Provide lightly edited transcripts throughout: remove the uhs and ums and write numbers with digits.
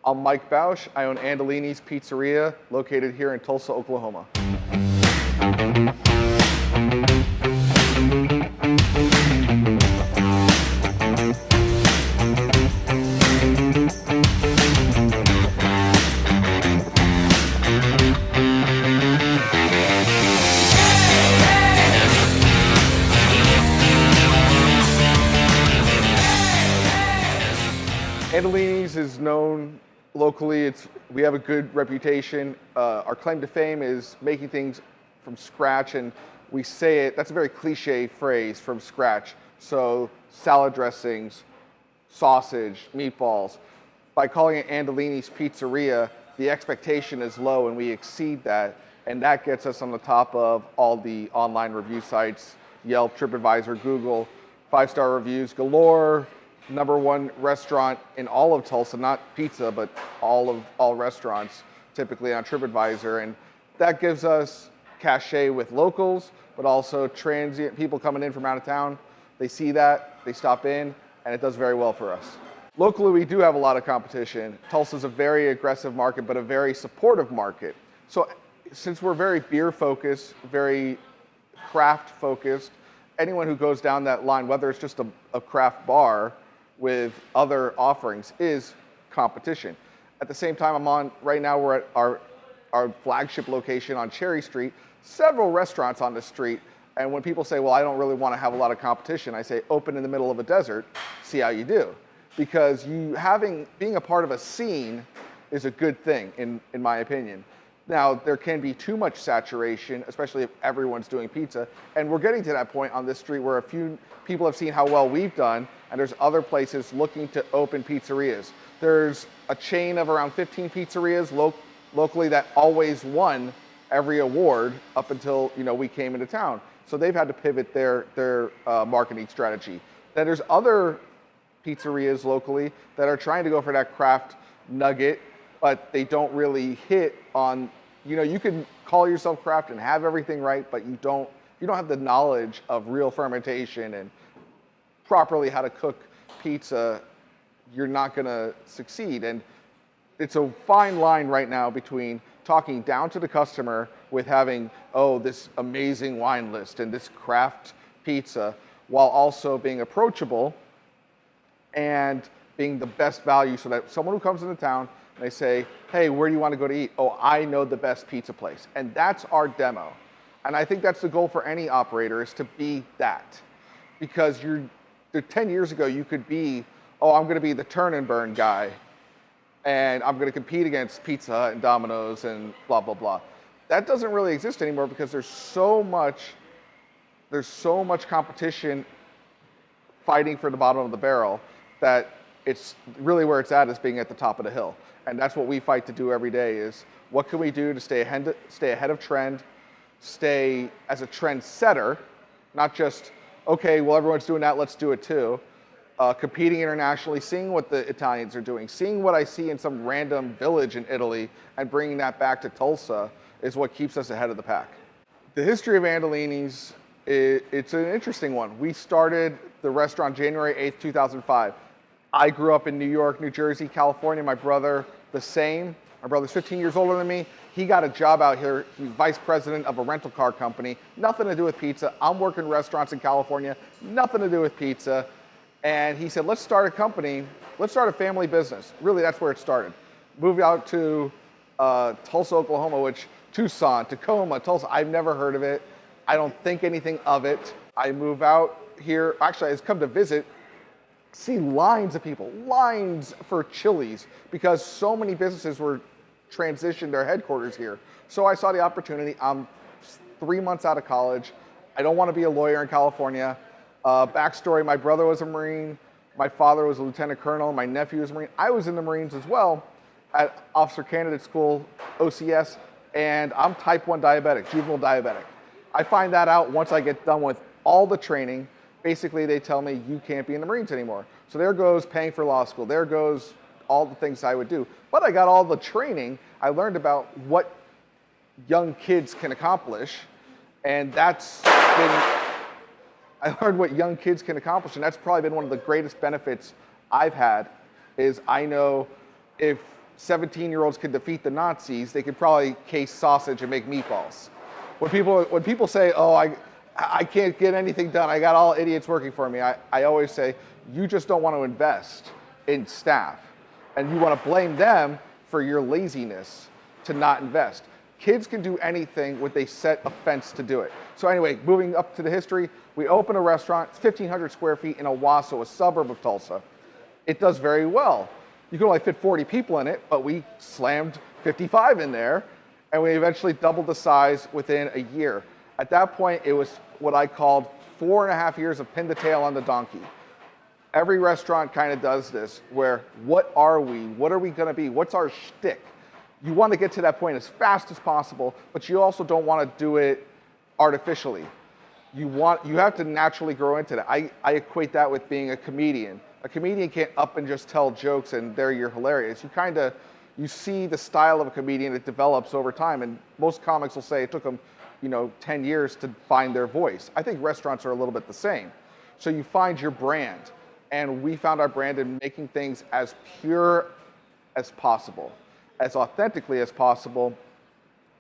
I'm Mike Bausch. I own Andolini's Pizzeria, located here in Tulsa, Oklahoma. Andolini's is known locally. We have a good reputation. Our claim to fame is making things from scratch, and we say it, that's a very cliche phrase, from scratch. So salad dressings, sausage, meatballs. By calling it Andolini's Pizzeria, the expectation is low and we exceed that, and that gets us on the top of all the online review sites, Yelp, TripAdvisor, Google, 5-star reviews galore. #1 restaurant in all of Tulsa, not pizza, but all restaurants, typically on TripAdvisor. And that gives us cachet with locals, but also transient people coming in from out of town. They see that, they stop in, and it does very well for us. Locally, we do have a lot of competition. Tulsa's a very aggressive market, but a very supportive market. So since we're very beer focused, very craft focused, anyone who goes down that line, whether it's just a craft bar with other offerings, is competition. At the same time, right now we're at our flagship location on Cherry Street, several restaurants on the street, and when people say, well, I don't really want to have a lot of competition, I say, open in the middle of a desert, see how you do. Because being a part of a scene is a good thing, in my opinion. Now, there can be too much saturation, especially if everyone's doing pizza. And we're getting to that point on this street where a few people have seen how well we've done, and there's other places looking to open pizzerias. There's a chain of around 15 pizzerias locally that always won every award up until we came into town. So they've had to pivot their marketing strategy. Then there's other pizzerias locally that are trying to go for that craft nugget, but they don't really hit on, you can call yourself craft and have everything right, but you don't have the knowledge of real fermentation and properly how to cook pizza, you're not gonna succeed. And it's a fine line right now between talking down to the customer with having, this amazing wine list and this craft pizza, while also being approachable and being the best value, so that someone who comes into town, they say, hey, where do you want to go to eat? Oh, I know the best pizza place. And that's our demo. And I think that's the goal for any operator, is to be that. Because 10 years ago, you could be, I'm going to be the turn and burn guy, and I'm going to compete against Pizza Hut and Domino's and blah, blah, blah. That doesn't really exist anymore because there's so much competition fighting for the bottom of the barrel that it's really where it's at, is being at the top of the hill. And that's what we fight to do every day, is what can we do to stay ahead of trend, stay as a trend setter, not just, okay, well, everyone's doing that, let's do it too. Competing internationally, seeing what the Italians are doing, seeing what I see in some random village in Italy, and bringing that back to Tulsa is what keeps us ahead of the pack. The history of Andolini's, it's an interesting one. We started the restaurant January 8th, 2005. I grew up in New York, New Jersey, California. My brother, the same. My brother's 15 years older than me. He got a job out here. He's vice president of a rental car company. Nothing to do with pizza. I'm working restaurants in California. Nothing to do with pizza. And he said, let's start a company. Let's start a family business. Really, that's where it started. Moved out to Tulsa, Oklahoma, Tucson, Tacoma, Tulsa. I've never heard of it. I don't think anything of it. I move out here. Actually, I just come to visit. See lines of people, lines for Chili's, because so many businesses were transitioned their headquarters here. So I saw the opportunity. I'm 3 months out of college. I don't want to be a lawyer in California. Backstory, my brother was a Marine. My father was a lieutenant colonel. My nephew was a Marine. I was in the Marines as well at Officer Candidate School, OCS, and I'm type 1 diabetic, juvenile diabetic. I find that out once I get done with all the training. Basically, they tell me you can't be in the Marines anymore. So there goes paying for law school. There goes all the things I would do. But I got all the training. I learned about what young kids can accomplish. And I learned what young kids can accomplish. And that's probably been one of the greatest benefits I've had, is I know if 17-year-olds can defeat the Nazis, they could probably case sausage and make meatballs. When people say, oh, I can't get anything done, I got all idiots working for me, I always say, you just don't want to invest in staff. And you want to blame them for your laziness to not invest. Kids can do anything when they set a fence to do it. So anyway, moving up to the history, we open a restaurant, it's 1,500 square feet in Owasso, a suburb of Tulsa. It does very well. You can only fit 40 people in it, but we slammed 55 in there, and we eventually doubled the size within a year. At that point, it was what I called 4.5 years of pin the tail on the donkey. Every restaurant kind of does this, where what are we? What are we gonna be? What's our shtick? You want to get to that point as fast as possible, but you also don't want to do it artificially. You have to naturally grow into that. I equate that with being a comedian. A comedian can't up and just tell jokes and there you're hilarious. You see the style of a comedian, it develops over time, and most comics will say it took them 10 years to find their voice. I think restaurants are a little bit the same. So you find your brand, and we found our brand in making things as pure as possible, as authentically as possible,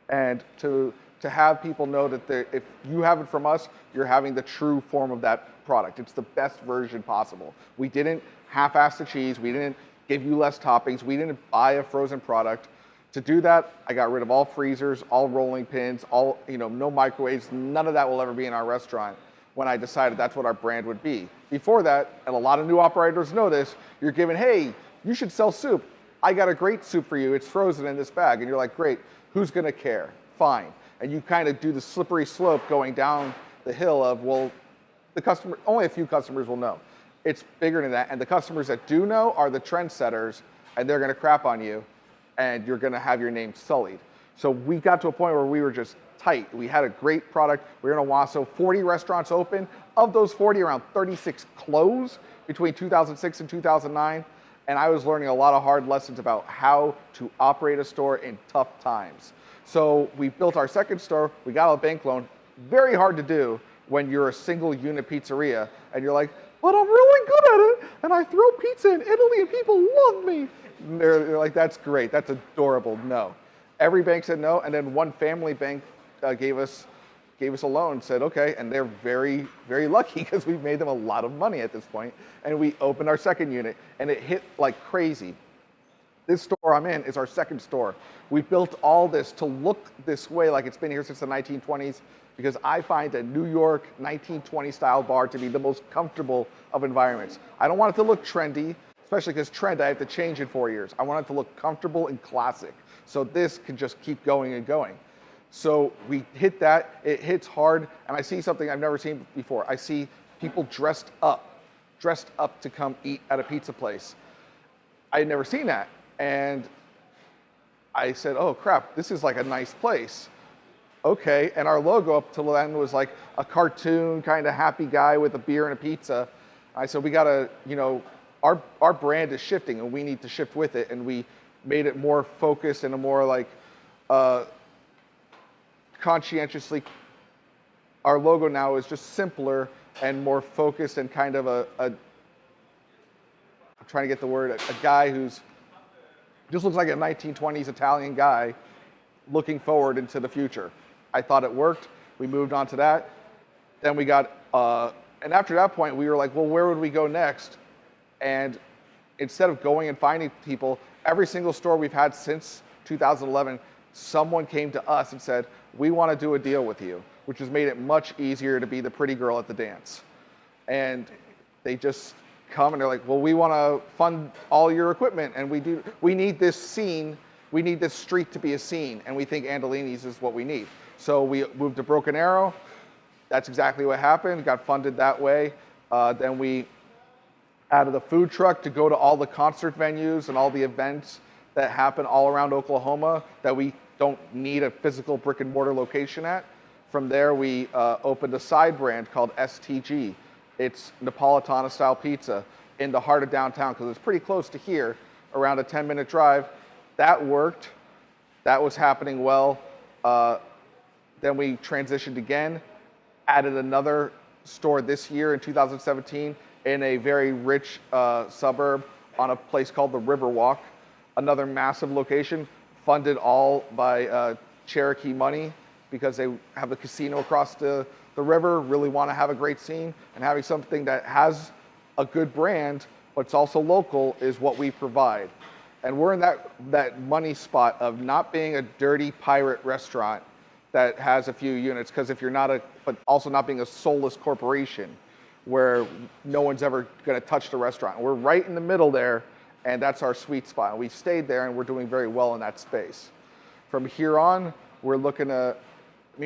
and to have people know that if you have it from us, you're having the true form of that product. It's the best version possible. We didn't half-ass the cheese. We didn't give you less toppings. We didn't buy a frozen product. To do that, I got rid of all freezers, all rolling pins, no microwaves. None of that will ever be in our restaurant when I decided that's what our brand would be. Before that, and a lot of new operators know this, you're given, hey, you should sell soup. I got a great soup for you. It's frozen in this bag. And you're like, great, who's gonna care? Fine. And you kind of do the slippery slope going down the hill of, well, only a few customers will know. It's bigger than that. And the customers that do know are the trendsetters, and they're gonna crap on you, and you're gonna have your name sullied. So we got to a point where we were just tight. We had a great product. We were in Owasso, 40 restaurants open. Of those 40, around 36 closed between 2006 and 2009. And I was learning a lot of hard lessons about how to operate a store in tough times. So we built our second store, we got a bank loan. Very hard to do when you're a single unit pizzeria and you're like, but I'm really good at it and I throw pizza in Italy and people love me. And they're like, that's great, that's adorable. No. Every bank said no, and then one family bank gave us a loan, said okay, and they're very, very lucky because we've made them a lot of money at this point, and we opened our second unit, and it hit like crazy. This store I'm in is our second store. We built all this to look this way like it's been here since the 1920s, because I find a New York 1920 style bar to be the most comfortable of environments. I don't want it to look trendy, especially because trend I have to change in 4 years. I want it to look comfortable and classic. So this can just keep going and going. So we hit that, it hits hard, and I see something I've never seen before. I see people dressed up to come eat at a pizza place. I had never seen that. And I said, oh crap, this is like a nice place. Okay, and our logo up till then was like a cartoon kind of happy guy with a beer and a pizza. I said, we gotta, our brand is shifting and we need to shift with it. And we made it more focused and a more like conscientiously. Our logo now is just simpler and more focused and kind of I'm trying to get the word, a guy who's just looks like a 1920s Italian guy looking forward into the future. I thought it worked. We moved on to that. Then we got, and after that point, we were like, well, where would we go next? And instead of going and finding people, every single store we've had since 2011, someone came to us and said, we want to do a deal with you, which has made it much easier to be the pretty girl at the dance. And they just come and they're like, well, we want to fund all your equipment, and we need this scene, we need this street to be a scene, and we think Andolini's is what we need. So we moved to Broken Arrow. That's exactly what happened, got funded that way. Then we added a food truck to go to all the concert venues and all the events that happen all around Oklahoma that we don't need a physical brick and mortar location at. From there, we opened a side brand called STG. It's Napolitana style pizza in the heart of downtown because it's pretty close to here, around a 10-minute drive. That worked. That was happening well. Then we transitioned again, added another store this year in 2017 in a very rich suburb on a place called the Riverwalk. another massive location funded all by Cherokee money because they have a casino across the river, really want to have a great scene, and having something that has a good brand, but it's also local, is what we provide. And we're in that money spot of not being a dirty pirate restaurant that has a few units, because if you're not but also not being a soulless corporation where no one's ever going to touch the restaurant. We're right in the middle there, and that's our sweet spot. And we've stayed there, and we're doing very well in that space. From here on, we're looking to,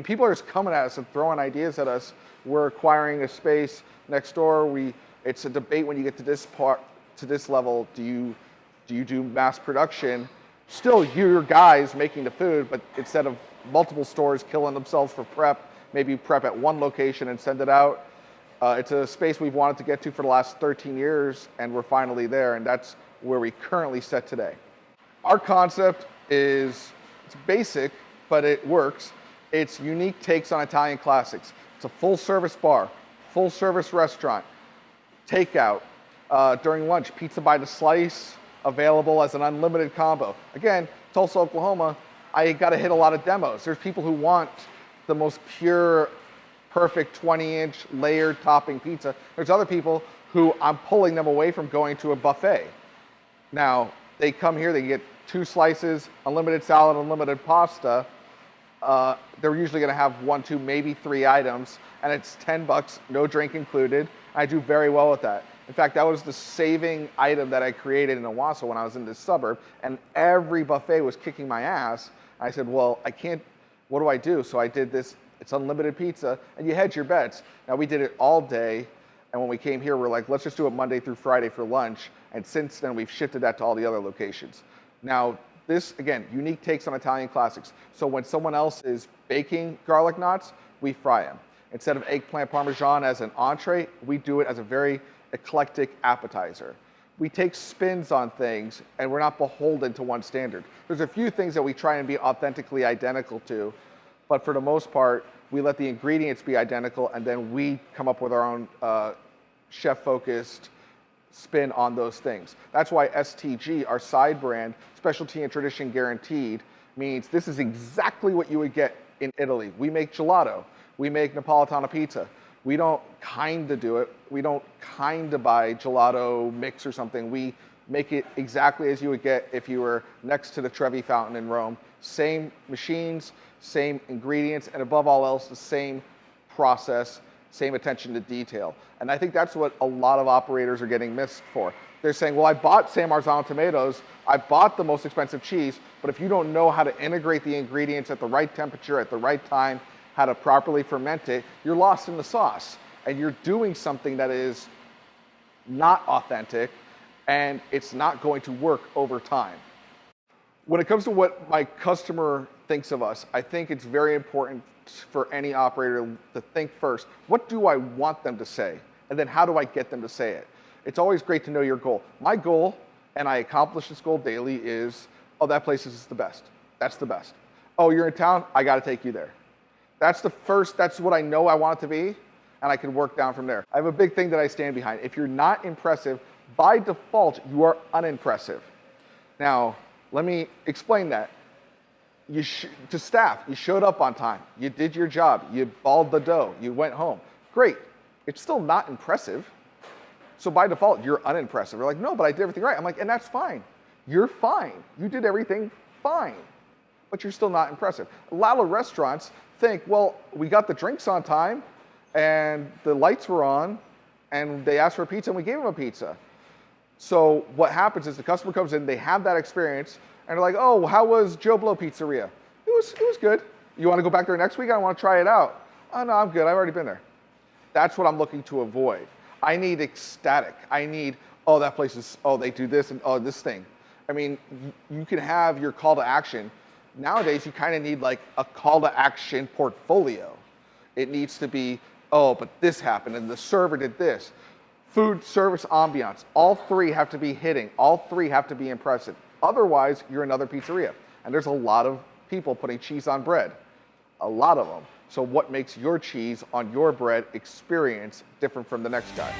people are just coming at us and throwing ideas at us. We're acquiring a space next door. It's a debate when you get to this level. Do you do mass production? Still, you're guys making the food, but instead of multiple stores killing themselves for prep, maybe prep at one location and send it out. It's a space we've wanted to get to for the last 13 years, and we're finally there, and that's where we currently sit today. Our concept it's basic, but it works. It's unique takes on Italian classics. It's a full-service bar, full-service restaurant, takeout, during lunch, pizza by the slice, available as an unlimited combo. Again, Tulsa, Oklahoma, I got to hit a lot of demos. There's people who want the most pure, perfect 20-inch layered topping pizza. There's other people who I'm pulling them away from going to a buffet. Now, they come here, they get 2 slices, unlimited salad, unlimited pasta. They're usually going to have 1, 2, maybe 3 items, and it's $10, no drink included. I do very well with that. In fact, that was the saving item that I created in Owasso when I was in this suburb, and every buffet was kicking my ass. I said, well, I can't, what do I do? So I did this, it's unlimited pizza, and you hedge your bets. Now, we did it all day, and when we came here, we're like, let's just do it Monday through Friday for lunch, and since then, we've shifted that to all the other locations. Now, this, again, unique takes on Italian classics. So when someone else is baking garlic knots, we fry them. Instead of eggplant parmesan as an entree, we do it as a very eclectic appetizer. We take spins on things, and we're not beholden to one standard. There's a few things that we try and be authentically identical to, but for the most part, we let the ingredients be identical, and then we come up with our own chef-focused spin on those things. That's why STG, our side brand, Specialty and Tradition Guaranteed, means this is exactly what you would get in Italy. We make gelato. We make Napolitana pizza. We don't kind of do it. We don't kind of buy gelato mix or something. We make it exactly as you would get if you were next to the Trevi Fountain in Rome. Same machines, same ingredients, and above all else, the same process, same attention to detail. And I think that's what a lot of operators are getting missed for. They're saying, well, I bought San Marzano tomatoes, I bought the most expensive cheese, but if you don't know how to integrate the ingredients at the right temperature, at the right time, how to properly ferment it, you're lost in the sauce. And you're doing something that is not authentic, and it's not going to work over time. When it comes to what my customer thinks of us, I think it's very important for any operator to think first, what do I want them to say? And then how do I get them to say it? It's always great to know your goal. My goal, and I accomplish this goal daily, is, oh, that place is the best. That's the best. Oh, you're in town? I got to take you there. That's what I know I want it to be, and I can work down from there. I have a big thing that I stand behind. If you're not impressive, by default, you are unimpressive. Now, let me explain that. To staff, you showed up on time, you did your job, you balled the dough, you went home. Great. It's still not impressive. So by default, you're unimpressive. You're like, no, but I did everything right. I'm like, and that's fine. You're fine. You did everything fine, but you're still not impressive. A lot of restaurants think, well, we got the drinks on time, and the lights were on, and they asked for a pizza, and we gave them a pizza. So what happens is the customer comes in, they have that experience, and they're like, oh, how was Joe Blow Pizzeria? It was good. You want to go back there next week? I want to try it out. Oh, no, I'm good. I've already been there. That's what I'm looking to avoid. I need ecstatic. I need, oh, that place is, oh, they do this, and oh, this thing. I mean, you can have your call to action. Nowadays, you kind of need like a call to action portfolio. It needs to be, oh, but this happened, and the server did this. Food, service, ambiance. All 3 have to be hitting. All 3 have to be impressive. Otherwise, you're another pizzeria. And there's a lot of people putting cheese on bread. A lot of them. So what makes your cheese on your bread experience different from the next guy?